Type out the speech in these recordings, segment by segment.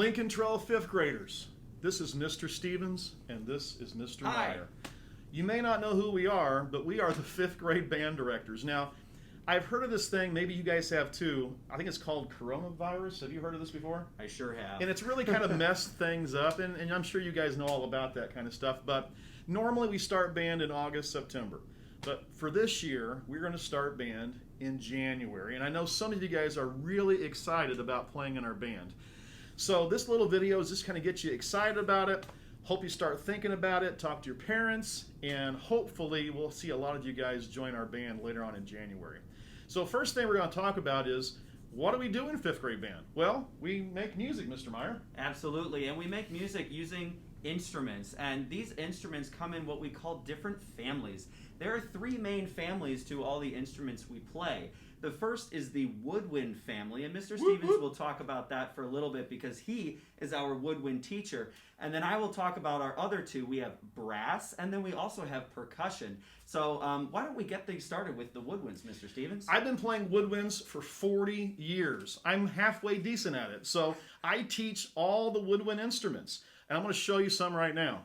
Lincoln Trail fifth graders, this is Mr. Stevens and this is Mr. Hi. Meyer. You may not know who we are, but we are the fifth grade band directors. Now, I've heard of this thing, maybe you guys have too. I think it's called coronavirus. Have you heard of this before? I sure have. And it's really kind of messed things up, and I'm sure you guys know all about that kind of stuff. But normally we start band in August, September. But for this year, we're going to start band in January. And I know some of you guys are really excited about playing in our band. So this little video is just kind of get you excited about it. Hope you start thinking about it, talk to your parents, and hopefully we'll see a lot of you guys join our band later on in January. So first thing we're going to talk about is, what do we do in fifth grade band? Well, we make music, Mr. Meyer. Absolutely, and we make music using instruments, and these instruments come in what we call different families. There are three main families to all the instruments we play. The first is the woodwind family, and Mr. Stevens will talk about that for a little bit because he is our woodwind teacher. And then I will talk about our other two. We have brass, and then we also have percussion. So why don't we get things started with the woodwinds, Mr. Stevens? I've been playing woodwinds for 40 years. I'm halfway decent at it. So I teach all the woodwind instruments, and I'm going to show you some right now.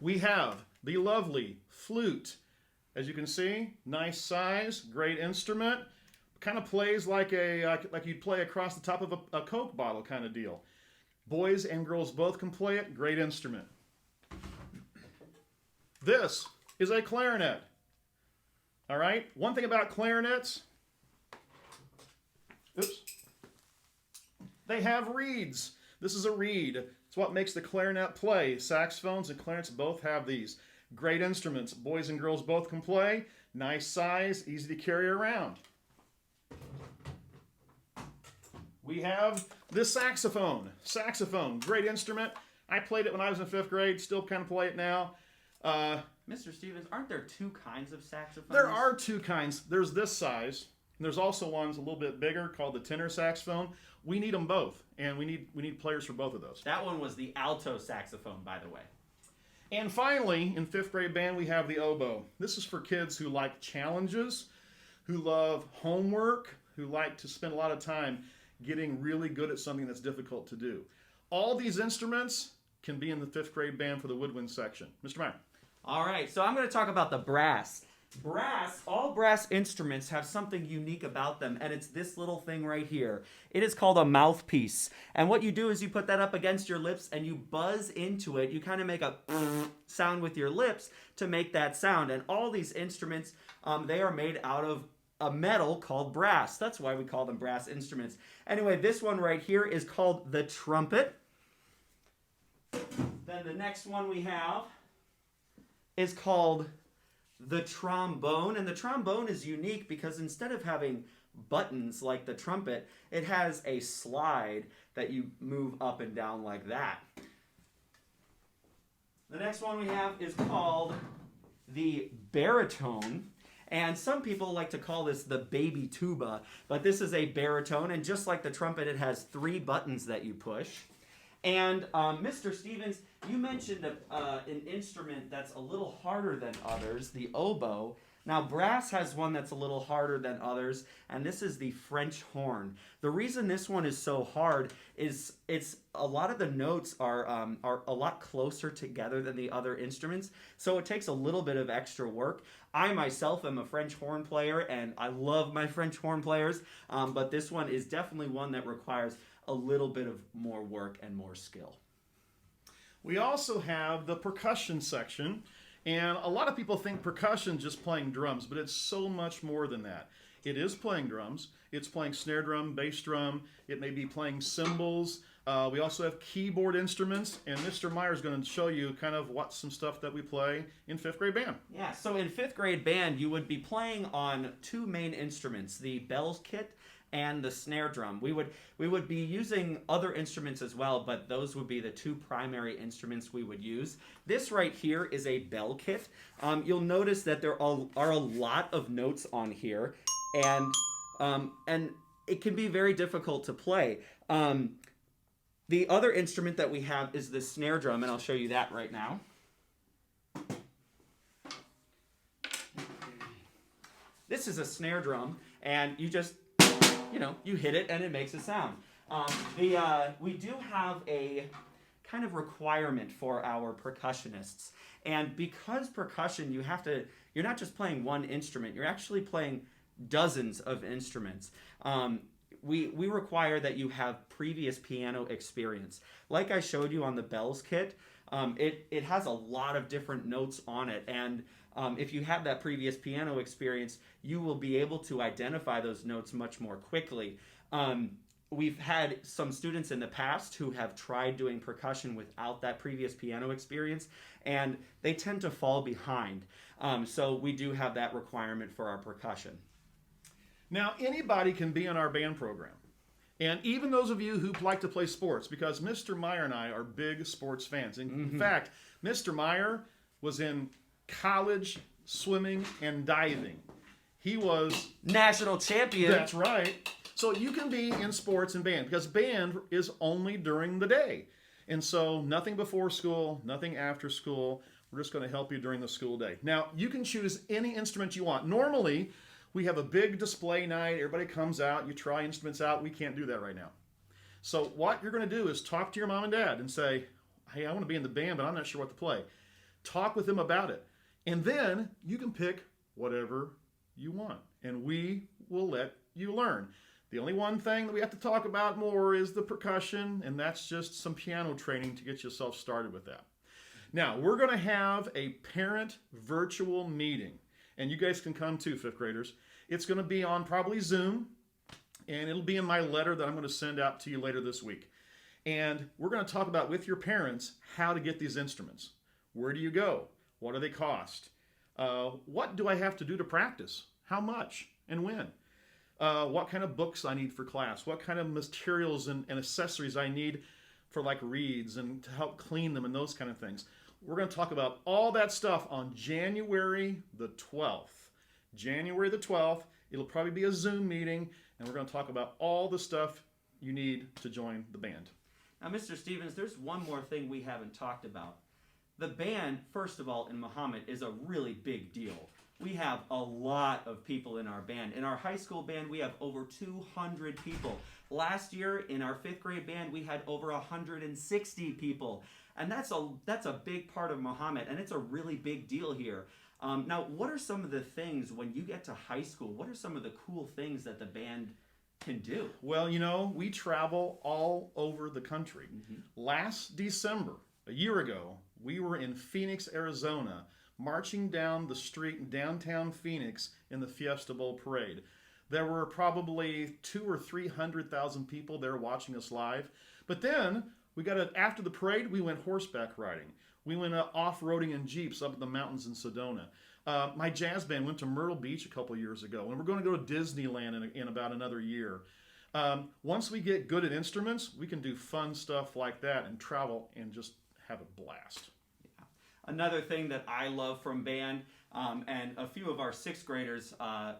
We have the lovely flute. As you can see, nice size, great instrument. Kind of plays like you'd play across the top of a Coke bottle kind of deal. Boys and girls both can play it. Great instrument. This is a clarinet. All right. One thing about clarinets, they have reeds. This is a reed. It's what makes the clarinet play. Saxophones and clarinets both have these. Great instruments. Boys and girls both can play. Nice size, easy to carry around. We have the saxophone. Saxophone, great instrument. I played it when I was in fifth grade, still kind of play it now. Mr. Stevens, aren't there two kinds of saxophones? There are two kinds. There's this size, and there's also ones a little bit bigger called the tenor saxophone. We need them both, and we need players for both of those. That one was the alto saxophone, by the way. And finally, in fifth grade band, we have the oboe. This is for kids who like challenges, who love homework, who like to spend a lot of time getting really good at something that's difficult to do. All these instruments can be in the fifth grade band for the woodwind section. Mr. Meyer. All right, so I'm going to talk about the brass. All brass instruments have something unique about them, and it's this little thing right here. It is called a mouthpiece. And what you do is you put that up against your lips and you buzz into it. You kind of make a sound with your lips to make that sound. And all these instruments, they are made out of a metal called brass. That's why we call them brass instruments. Anyway, this one right here is called the trumpet. Then the next one we have is called the trombone. And the trombone is unique because instead of having buttons like the trumpet, it has a slide that you move up and down like that. The next one we have is called the baritone. And some people like to call this the baby tuba, but this is a baritone, and just like the trumpet, it has 3 buttons that you push. And Mr. Stevens, you mentioned an instrument that's a little harder than others, the oboe. Now, brass has one that's a little harder than others, and this is the French horn. The reason this one is so hard is a lot of the notes are a lot closer together than the other instruments, so it takes a little bit of extra work. I myself am a French horn player, and I love my French horn players, but this one is definitely one that requires a little bit of more work and more skill. We also have the percussion section, and a lot of people think percussion is just playing drums, but it's so much more than that. It is playing drums. It's playing snare drum, bass drum. It may be playing cymbals. We also have keyboard instruments, and Mr. Meyer is going to show you kind of some stuff that we play in fifth grade band. Yeah, so in fifth grade band, you would be playing on 2 main instruments, the bell kit and the snare drum. We would be using other instruments as well, but those would be the 2 primary instruments we would use. This right here is a bell kit. You'll notice that there are a lot of notes on here, and it can be very difficult to play. The other instrument that we have is the snare drum, and I'll show you that right now. This is a snare drum, and you just, you hit it and it makes a sound. We do have a kind of requirement for our percussionists. And because percussion, you're not just playing one instrument, you're actually playing dozens of instruments. We require that you have previous piano experience. Like I showed you on the bells kit, it has a lot of different notes on it. And if you have that previous piano experience, you will be able to identify those notes much more quickly. We've had some students in the past who have tried doing percussion without that previous piano experience, and they tend to fall behind. So we do have that requirement for our percussion. Now, anybody can be in our band program. And even those of you who like to play sports, because Mr. Meyer and I are big sports fans. In fact, Mr. Meyer was in college swimming and diving. He was national champion. That's right. So you can be in sports and band, because band is only during the day. And so nothing before school, nothing after school. We're just going to help you during the school day. Now, you can choose any instrument you want. Normally, we have a big display night. Everybody comes out. You try instruments out. We can't do that right now. So what you're going to do is talk to your mom and dad and say, hey, I want to be in the band, but I'm not sure what to play. Talk with them about it. And then you can pick whatever you want. And we will let you learn. The only one thing that we have to talk about more is the percussion, and that's just some piano training to get yourself started with that. Now, we're going to have a parent virtual meeting, and you guys can come too, fifth graders. It's going to be on probably Zoom, and it'll be in my letter that I'm going to send out to you later this week. And we're going to talk about with your parents how to get these instruments. Where do you go? What do they cost? What do I have to do to practice? How much and when? What kind of books I need for class? What kind of materials and accessories I need for like reeds and to help clean them and those kind of things. We're going to talk about all that stuff on January the 12th. January the 12th, it'll probably be a Zoom meeting, and we're going to talk about all the stuff you need to join the band. Now, Mr. Stevens, there's one more thing we haven't talked about. The band, first of all, in Mahomet is a really big deal. We have a lot of people in our band. In our high school band, we have over 200 people. Last year, in our fifth grade band, we had over 160 people. And that's a big part of Mahomet, and it's a really big deal here. Now, what are some of the things when you get to high school? What are some of the cool things that the band can do? Well, we travel all over the country. Last December, a year ago, we were in Phoenix, Arizona, marching down the street in downtown Phoenix in the Fiesta Bowl parade. There were probably 200,000 or 300,000 people there watching us live. But then after the parade, we went horseback riding. We went off-roading in Jeeps up in the mountains in Sedona. My jazz band went to Myrtle Beach a couple years ago, and we're going to go to Disneyland in about another year. Once we get good at instruments, we can do fun stuff like that and travel and just have a blast. Another thing that I love from band, and a few of our sixth graders,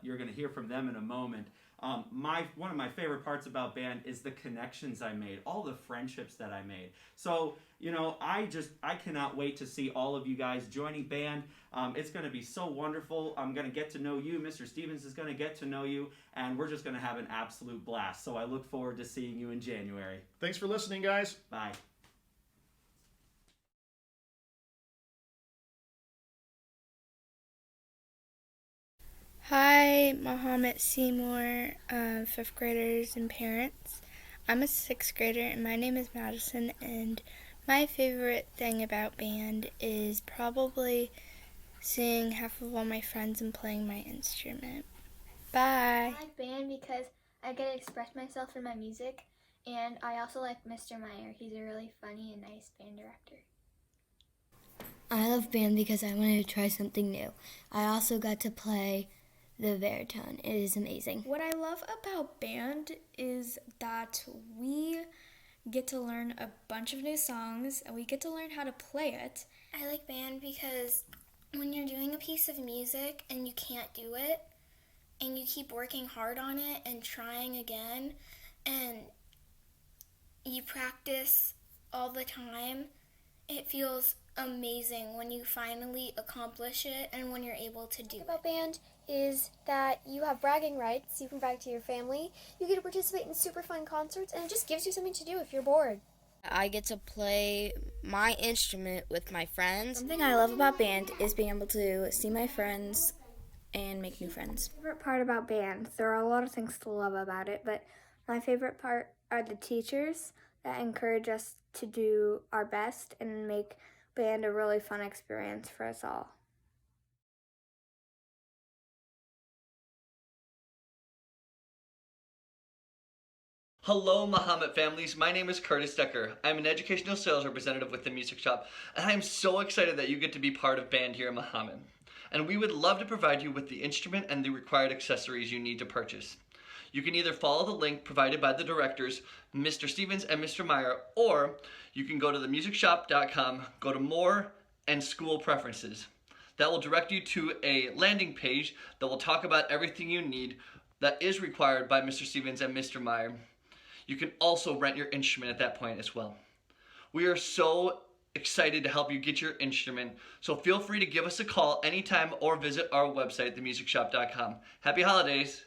you're going to hear from them in a moment. One of my favorite parts about band is the connections I made, all the friendships that I made. So, I cannot wait to see all of you guys joining band. It's going to be so wonderful. I'm going to get to know you. Mr. Stevens is going to get to know you, and we're just going to have an absolute blast. So I look forward to seeing you in January. Thanks for listening, guys. Bye. Hi, Mahomet-Seymour, fifth graders and parents. I'm a sixth grader, and my name is Madison, and my favorite thing about band is probably seeing half of all my friends and playing my instrument. Bye! I like band because I get to express myself in my music, and I also like Mr. Meyer. He's a really funny and nice band director. I love band because I wanted to try something new. I also got to play the baritone. It is amazing. What I love about band is that we get to learn a bunch of new songs and we get to learn how to play it. I like band because when you're doing a piece of music and you can't do it and you keep working hard on it and trying again and you practice all the time, it feels amazing when you finally accomplish it and when you're able to do it. About band is that you have bragging rights. You can brag to your family. You get to participate in super fun concerts, and it just gives you something to do if you're bored. I get to play my instrument with my friends. Something I love about band is being able to see my friends and make new friends. Favorite part about band, there are a lot of things to love about it, but my favorite part are the teachers that encourage us to do our best and make band a really fun experience for us all. Hello, Mahomet families. My name is Curtis Decker. I'm an educational sales representative with the Music Shop, and I'm so excited that you get to be part of band here at Mahomet. And we would love to provide you with the instrument and the required accessories you need to purchase. You can either follow the link provided by the directors, Mr. Stevens and Mr. Meyer, or you can go to themusicshop.com, go to More and School Preferences. That will direct you to a landing page that will talk about everything you need that is required by Mr. Stevens and Mr. Meyer. You can also rent your instrument at that point as well. We are so excited to help you get your instrument, so feel free to give us a call anytime or visit our website, themusicshop.com. Happy holidays!